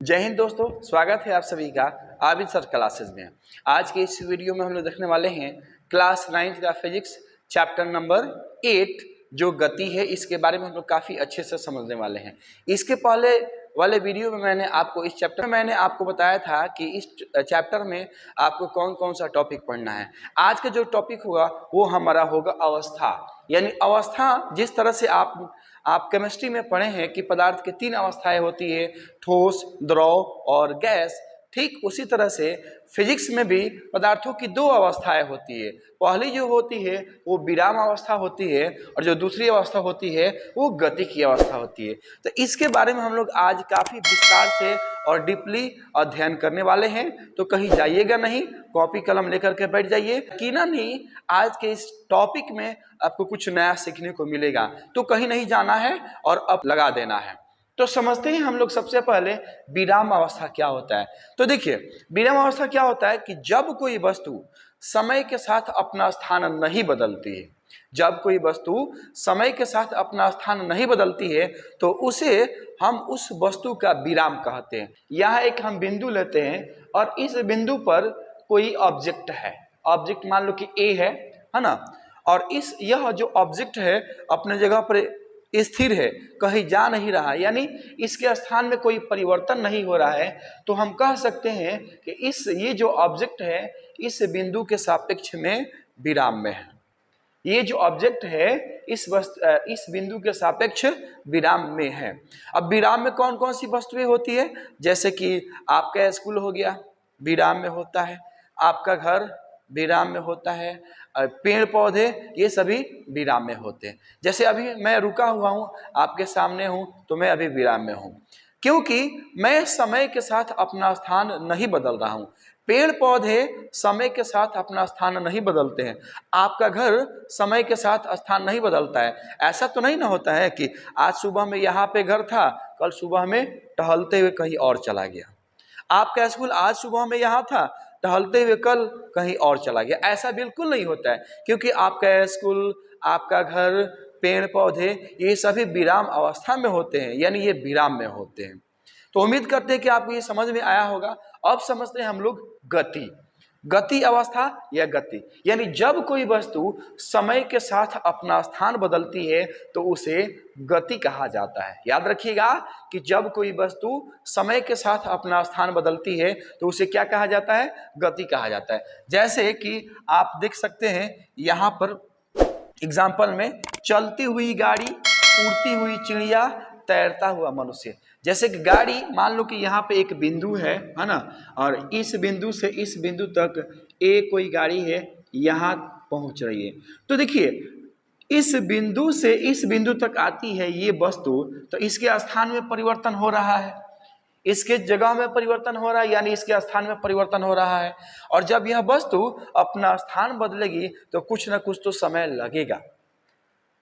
जय हिंद दोस्तों, स्वागत है आप सभी का आबिद सर क्लासेस में। आज के इस वीडियो में हम लोग देखने वाले हैं क्लास 9th का फिजिक्स चैप्टर नंबर 8 जो गति है, इसके बारे में हम लोग काफ़ी अच्छे से समझने वाले हैं। इसके पहले वाले वीडियो में मैंने आपको बताया था कि इस चैप्टर में आपको कौन कौन सा टॉपिक पढ़ना है। आज का जो टॉपिक होगा वो हमारा होगा अवस्था, यानी अवस्था जिस तरह से आप केमिस्ट्री में पढ़े हैं कि पदार्थ की 3 अवस्थाएं होती है, ठोस, द्रव और गैस। ठीक उसी तरह से फिजिक्स में भी पदार्थों की 2 अवस्थाएं होती है। पहली जो होती है वो विराम अवस्था होती है और जो दूसरी अवस्था होती है वो गति की अवस्था होती है। तो इसके बारे में हम लोग आज काफ़ी विस्तार से और डीपली अध्ययन करने वाले हैं। तो कहीं जाइएगा नहीं, कॉपी कलम लेकर के बैठ जाइए। यकीनन ही आज के इस टॉपिक में आपको कुछ नया सीखने को मिलेगा, तो कहीं नहीं जाना है और अब लगा देना है। तो समझते हैं हम लोग सबसे पहले विराम अवस्था क्या होता है। तो देखिए, विराम अवस्था क्या होता है कि जब कोई वस्तु समय के साथ अपना स्थान नहीं बदलती है, जब कोई वस्तु समय के साथ अपना स्थान नहीं बदलती है तो उसे हम उस वस्तु का विराम कहते हैं। यहाँ एक हम बिंदु लेते हैं और इस बिंदु पर कोई ऑब्जेक्ट है, ऑब्जेक्ट मान लो कि ए है ना, और यह जो ऑब्जेक्ट है अपने जगह पर स्थिर है, कहीं जा नहीं रहा, यानी इसके स्थान में कोई परिवर्तन नहीं हो रहा है। तो हम कह सकते हैं कि ये जो ऑब्जेक्ट है इस बिंदु के सापेक्ष में विराम में है। ये जो ऑब्जेक्ट है इस बिंदु के सापेक्ष विराम में है। अब विराम में कौन कौन सी वस्तुएं होती है, जैसे कि आपका स्कूल हो गया, विराम में होता है, आपका घर विराम में होता है, पेड़ पौधे ये सभी विराम में होते हैं। जैसे अभी मैं रुका हुआ हूँ, आपके सामने हूँ, तो मैं अभी विराम में हूँ, क्योंकि मैं समय के साथ अपना स्थान नहीं बदल रहा हूँ। पेड़ पौधे समय के साथ अपना स्थान नहीं बदलते हैं, आपका घर समय के साथ स्थान नहीं बदलता है। ऐसा तो नहीं ना होता है कि आज सुबह में यहाँ पे घर था, कल सुबह में टहलते हुए कहीं और चला गया। आपका स्कूल आज सुबह में यहाँ था, टहलते हुए कल कहीं और चला गया। ऐसा बिल्कुल नहीं होता है, क्योंकि आपका स्कूल, आपका घर, पेड़ पौधे ये सभी विराम अवस्था में होते हैं, यानी ये विराम में होते हैं। तो उम्मीद करते हैं कि आपको ये समझ में आया होगा। अब समझते हैं हम लोग गति अवस्था या गति, यानी जब कोई वस्तु समय के साथ अपना स्थान बदलती है तो उसे गति कहा जाता है। याद रखिएगा कि जब कोई वस्तु समय के साथ अपना स्थान बदलती है तो उसे क्या कहा जाता है, गति कहा जाता है। जैसे कि आप देख सकते हैं यहाँ पर एग्जाम्पल में, चलती हुई गाड़ी, उड़ती हुई चिड़िया, तैरता हुआ मनुष्य। जैसे कि गाड़ी, मान लो कि यहाँ पे एक बिंदु है ना, और इस बिंदु से इस बिंदु तक कोई गाड़ी है, यहाँ पहुँच रही है। तो देखिए, इस बिंदु से इस बिंदु तक आती है ये वस्तु, तो इसके स्थान में परिवर्तन हो रहा है, इसके जगह में परिवर्तन हो रहा है, यानी इसके स्थान में परिवर्तन हो रहा है। और जब यह वस्तु अपना स्थान बदलेगी तो कुछ ना कुछ तो समय लगेगा।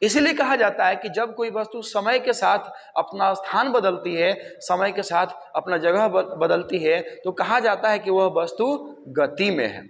इसीलिए कहा जाता है कि जब कोई वस्तु समय के साथ अपना स्थान बदलती है, समय के साथ अपना जगह बदलती है, तो कहा जाता है कि वह वस्तु गति में है।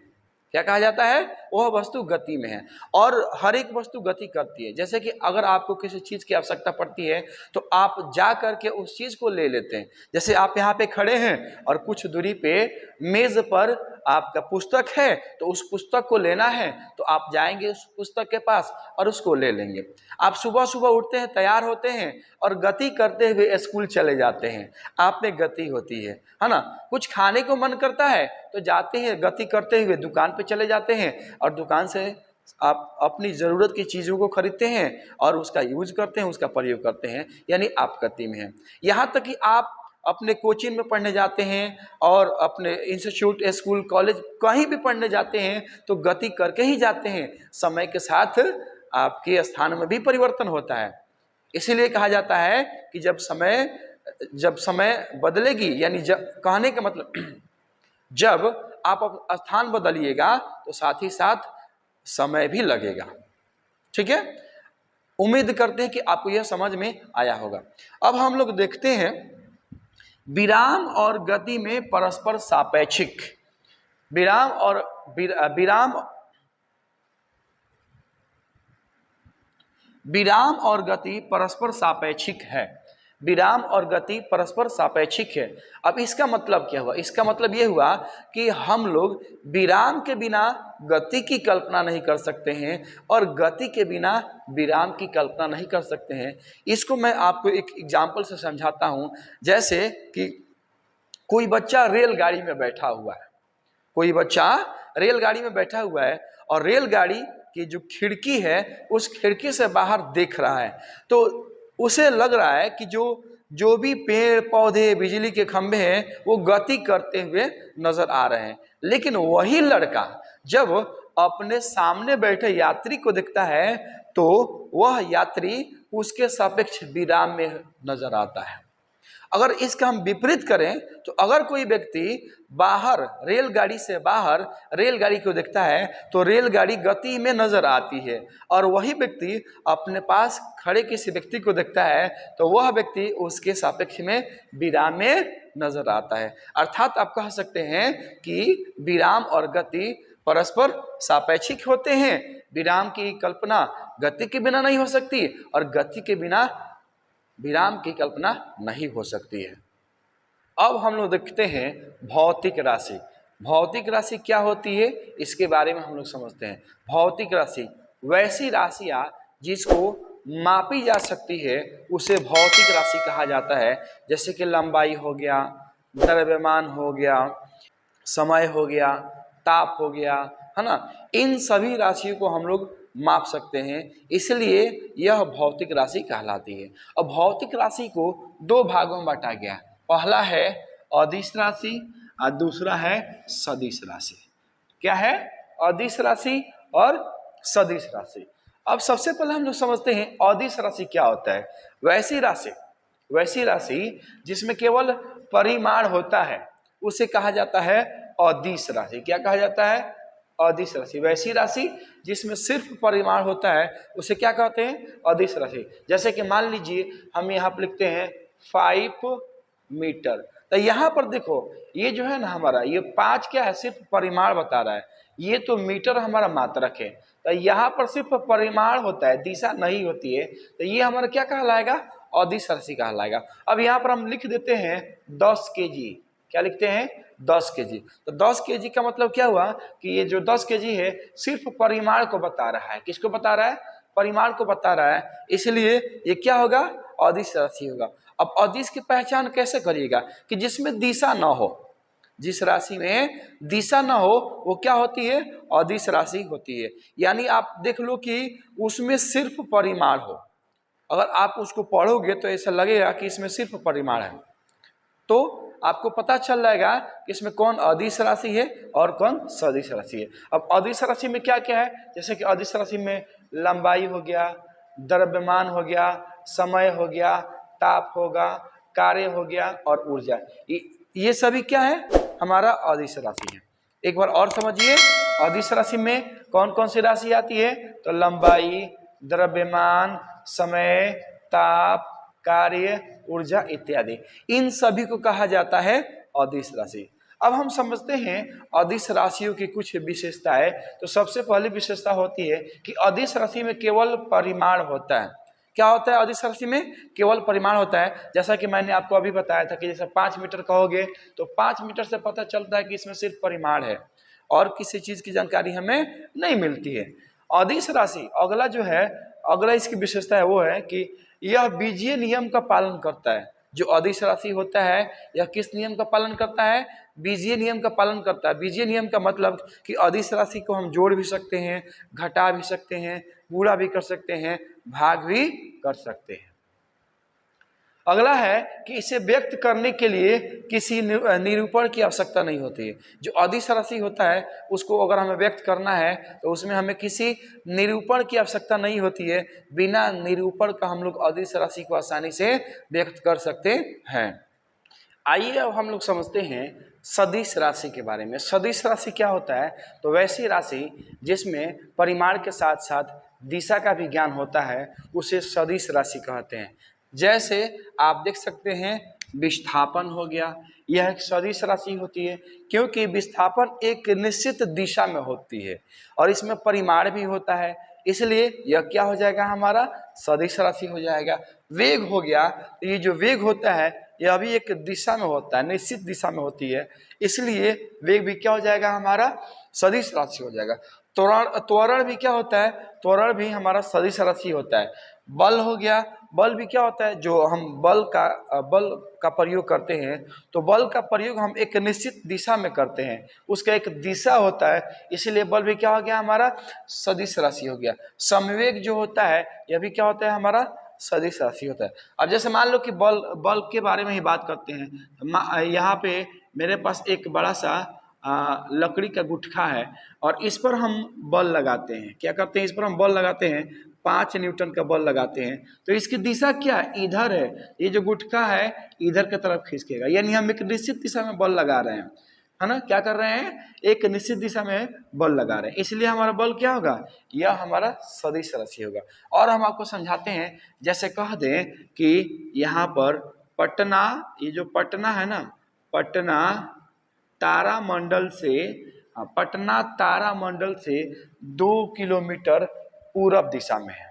क्या कहा जाता है, वह वस्तु गति में है। और हर एक वस्तु गति करती है। जैसे कि अगर आपको किसी चीज़ की आवश्यकता पड़ती है तो आप जा करके उस चीज़ को ले लेते हैं। जैसे आप यहाँ पे खड़े हैं और कुछ दूरी पे मेज़ पर आपका पुस्तक है, तो उस पुस्तक को लेना है तो आप जाएंगे उस पुस्तक के पास और उसको ले लेंगे। आप सुबह सुबह उठते हैं, तैयार होते हैं और गति करते हुए स्कूल चले जाते हैं, आप में गति होती है ना। कुछ खाने को मन करता है तो जाते हैं, गति करते हुए दुकान पे चले जाते हैं और दुकान से आप अपनी ज़रूरत की चीज़ों को खरीदते हैं और उसका यूज करते हैं, उसका प्रयोग करते हैं, यानी आप गति में हैं। यहाँ तक कि आप अपने कोचिंग में पढ़ने जाते हैं और अपने इंस्टीट्यूट, स्कूल, कॉलेज कहीं भी पढ़ने जाते हैं तो गति करके ही जाते हैं। समय के साथ आपके स्थान में भी परिवर्तन होता है। इसीलिए कहा जाता है कि जब समय बदलेगी, यानी कहने का मतलब जब आप स्थान बदलिएगा तो साथ ही साथ समय भी लगेगा। ठीक है, उम्मीद करते हैं कि आपको यह समझ में आया होगा। अब हम लोग देखते हैं विराम और गति में परस्पर सापेक्षिक। विराम और गति परस्पर सापेक्षिक है। विराम और गति परस्पर सापेक्षिक है। अब इसका मतलब क्या हुआ? इसका मतलब ये हुआ कि हम लोग विराम के बिना गति की कल्पना नहीं कर सकते हैं और गति के बिना विराम की कल्पना नहीं कर सकते हैं। इसको मैं आपको एक एग्जाम्पल से समझाता हूँ। जैसे कि कोई बच्चा रेलगाड़ी में बैठा हुआ है, कोई बच्चा रेलगाड़ी में बैठा हुआ है और रेलगाड़ी की जो खिड़की है उस खिड़की से बाहर देख रहा है, तो उसे लग रहा है कि जो भी पेड़ पौधे बिजली के खंभे हैं वो गति करते हुए नजर आ रहे हैं। लेकिन वही लड़का जब अपने सामने बैठे यात्री को देखता है तो वह यात्री उसके सापेक्ष विराम में नजर आता है। अगर इसका हम विपरीत करें तो अगर कोई व्यक्ति बाहर रेलगाड़ी से बाहर रेलगाड़ी को देखता है तो रेलगाड़ी गति में नजर आती है, और वही व्यक्ति अपने पास खड़े किसी व्यक्ति को देखता है तो वह व्यक्ति उसके सापेक्ष में विराम में नजर आता है। अर्थात आप कह सकते हैं कि विराम और गति परस्पर सापेक्षिक होते हैं। विराम की कल्पना गति के बिना नहीं हो सकती और गति के बिना विराम की कल्पना नहीं हो सकती है। अब हम लोग देखते हैं भौतिक राशि। भौतिक राशि क्या होती है इसके बारे में हम लोग समझते हैं। भौतिक राशि वैसी राशियाँ जिसको मापी जा सकती है उसे भौतिक राशि कहा जाता है। जैसे कि लंबाई हो गया, द्रव्यमान हो गया, समय हो गया, ताप हो गया, है ना। इन सभी राशियों को हम लोग माप सकते हैं, इसलिए यह भौतिक राशि कहलाती है। अब भौतिक राशि को दो भागों में बांटा गया है। पहला है अदिश राशि और दूसरा है सदिश राशि। क्या है? अदिश राशि और सदिश राशि। अब सबसे पहले हम लोग समझते हैं अदिश राशि क्या होता है। वैसी राशि जिसमें केवल परिमाण होता है उसे कहा जाता है अदिश राशि। क्या कहा जाता है? अदिश राशि। वैसी राशि जिसमें सिर्फ परिमाण होता है उसे क्या कहते हैं? अदिश राशि। जैसे कि मान लीजिए हम यहाँ पर लिखते हैं 5 मीटर, तो यहाँ पर देखो ये जो है ना हमारा ये 5 क्या है? सिर्फ परिमाण बता रहा है। ये तो मीटर हमारा मात्रक है, तो यहाँ पर सिर्फ परिमाण होता है, दिशा नहीं होती है, तो ये हमारा क्या कहलाएगा? अदिश राशि कहलाएगा। अब यहाँ पर हम लिख देते हैं 10 kg। क्या लिखते हैं? 10 kg। तो 10 kg का मतलब क्या हुआ कि ये जो 10 kg है सिर्फ परिमाण को बता रहा है। किसको बता रहा है? परिमाण को बता रहा है, इसलिए ये क्या होगा? अदिश राशि होगा। अब अदिश की पहचान कैसे करिएगा? कि जिसमें दिशा न हो, जिस राशि में दिशा न हो वो क्या होती है? अदिश राशि होती है। यानी आप देख लो कि उसमें सिर्फ परिमाण हो, अगर आप उसको पढ़ोगे तो ऐसा लगेगा कि इसमें सिर्फ परिमाण है, तो आपको पता चल जाएगा कि इसमें कौन अदिश राशि है और कौन सदिश राशि है। अब अदिश राशि में क्या क्या है? जैसे कि अदिश राशि में लंबाई हो गया, द्रव्यमान हो गया, समय हो गया, ताप होगा, कार्य हो गया और ऊर्जा। ये सभी क्या है? हमारा अदिश राशि है। एक बार और समझिए, अदिश राशि में कौन कौन सी राशि आती है? तो लंबाई, द्रव्यमान, समय, ताप, कार्य, ऊर्जा इत्यादि, इन सभी को कहा जाता है अदिश राशि। अब हम समझते हैं अदिश राशियों की कुछ विशेषताएं। तो सबसे पहली विशेषता होती है कि अदिश राशि में केवल परिमाण होता है। क्या होता है? अदिश राशि में केवल परिमाण होता है। जैसा कि मैंने आपको अभी बताया था कि जैसे 5 मीटर कहोगे तो 5 मीटर से पता चलता है कि इसमें सिर्फ परिमाण है और किसी चीज की जानकारी हमें नहीं मिलती है। अदिश राशि अगला इसकी विशेषता है वो है कि यह बीजीय नियम का पालन करता है। जो अदिश राशि होता है यह किस नियम का पालन करता है? बीजीय नियम का पालन करता है। बीजीय नियम का मतलब कि अदिश राशि को हम जोड़ भी सकते हैं, घटा भी सकते हैं, गुणा भी कर सकते हैं, भाग भी कर सकते हैं। अगला है कि इसे व्यक्त करने के लिए किसी निरूपण की आवश्यकता नहीं होती है। जो अदिश राशि होता है उसको अगर हमें व्यक्त करना है तो उसमें हमें किसी निरूपण की आवश्यकता नहीं होती है। बिना निरूपण का हम लोग अदिश राशि को आसानी से व्यक्त कर सकते हैं। आइए अब हम लोग समझते हैं सदिश राशि के बारे में। सदिश राशि क्या होता है? तो वैसी राशि जिसमें परिमाण के साथ साथ दिशा का भी ज्ञान होता है उसे सदिश राशि कहते हैं। जैसे आप देख सकते हैं विस्थापन हो गया, यह एक सदिश राशि होती है क्योंकि विस्थापन एक निश्चित दिशा में होती है और इसमें परिमाण भी होता है। इसलिए यह क्या हो जाएगा, हमारा सदिश राशि हो जाएगा। वेग हो गया, तो ये जो वेग होता है यह भी एक दिशा में होता है, निश्चित दिशा में होती है, इसलिए वेग भी क्या हो जाएगा, हमारा सदिश राशि हो जाएगा। त्वरण भी क्या होता है, त्वरण भी हमारा सदिश राशि होता है। बल हो गया, बल भी क्या होता है, जो हम बल का प्रयोग करते हैं, तो बल का प्रयोग हम एक निश्चित दिशा में करते हैं, उसका एक दिशा होता है, इसीलिए बल भी क्या हो गया, हमारा सदिश राशि हो गया। समवेग जो होता है यह भी क्या होता है, हमारा सदिश राशि होता है। अब जैसे मान लो कि बल के बारे में ही बात करते हैं, यहाँ पे मेरे पास एक बड़ा सा लकड़ी का गुटखा है और इस पर हम बल लगाते हैं, क्या करते हैं, इस पर हम बल लगाते हैं, 5 न्यूटन का बल लगाते हैं, तो इसकी दिशा क्या इधर है, ये जो गुटखा है इधर की तरफ खींचेगा, यानी हम एक निश्चित दिशा में बल लगा रहे हैं, है ना, क्या कर रहे हैं, एक निश्चित दिशा में बल लगा रहे हैं, इसलिए हमारा बल क्या होगा, यह हमारा सदिश राशि होगा। और हम आपको समझाते हैं, जैसे कह दें कि यहाँ पर पटना, ये जो पटना है ना, पटना तारामंडल से, पटना तारामंडल से 2 किलोमीटर पूरब दिशा में है।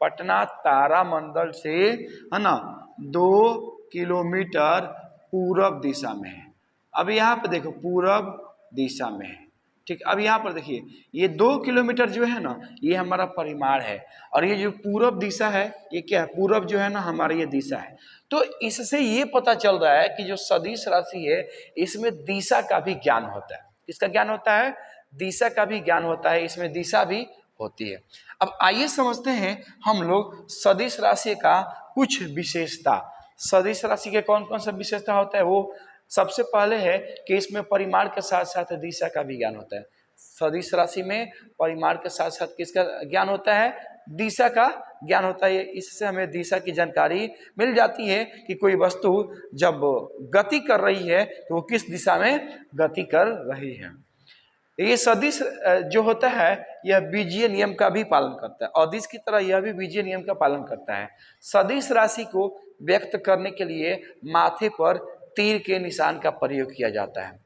पटना तारामंडल से, है ना, 2 किलोमीटर पूरब दिशा में है। अब यहाँ पे देखो पूरब दिशा में है, ठीक। अब यहाँ पर देखिए ये 2 किलोमीटर जो है ना, ये हमारा परिमाण है, और ये जो पूरब दिशा है ये क्या है, पूरब जो है ना हमारा ये दिशा है। तो इससे ये पता चल रहा है कि जो सदिश राशि है इसमें दिशा का भी ज्ञान होता है। किसका ज्ञान होता है, दिशा का भी ज्ञान होता है, इसमें दिशा भी होती है। अब आइए समझते हैं हम लोग सदिश राशि का कुछ विशेषता। सदिश राशि के कौन कौन सा विशेषता होता है, वो सबसे पहले है कि इसमें परिमाण के साथ साथ दिशा का भी ज्ञान होता है। सदिश राशि में परिमाण के साथ साथ किसका ज्ञान होता है, दिशा का ज्ञान होता है। इससे हमें दिशा की जानकारी मिल जाती है कि कोई वस्तु जब गति कर रही है तो वो किस दिशा में गति कर रही है। ये सदिश जो होता है यह बीजीय नियम का भी पालन करता है, अदिश की तरह यह भी बीजीय नियम का पालन करता है। सदिश राशि को व्यक्त करने के लिए माथे पर तीर के निशान का प्रयोग किया जाता है।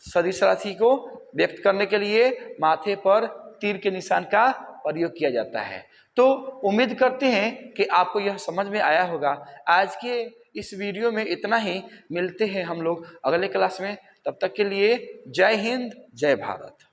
सदिश राशि को व्यक्त करने के लिए माथे पर तीर के निशान का प्रयोग किया जाता है। तो उम्मीद करते हैं कि आपको यह समझ में आया होगा। आज के इस वीडियो में इतना ही, मिलते हैं हम लोग अगले क्लास में, तब तक के लिए जय हिंद जय भारत।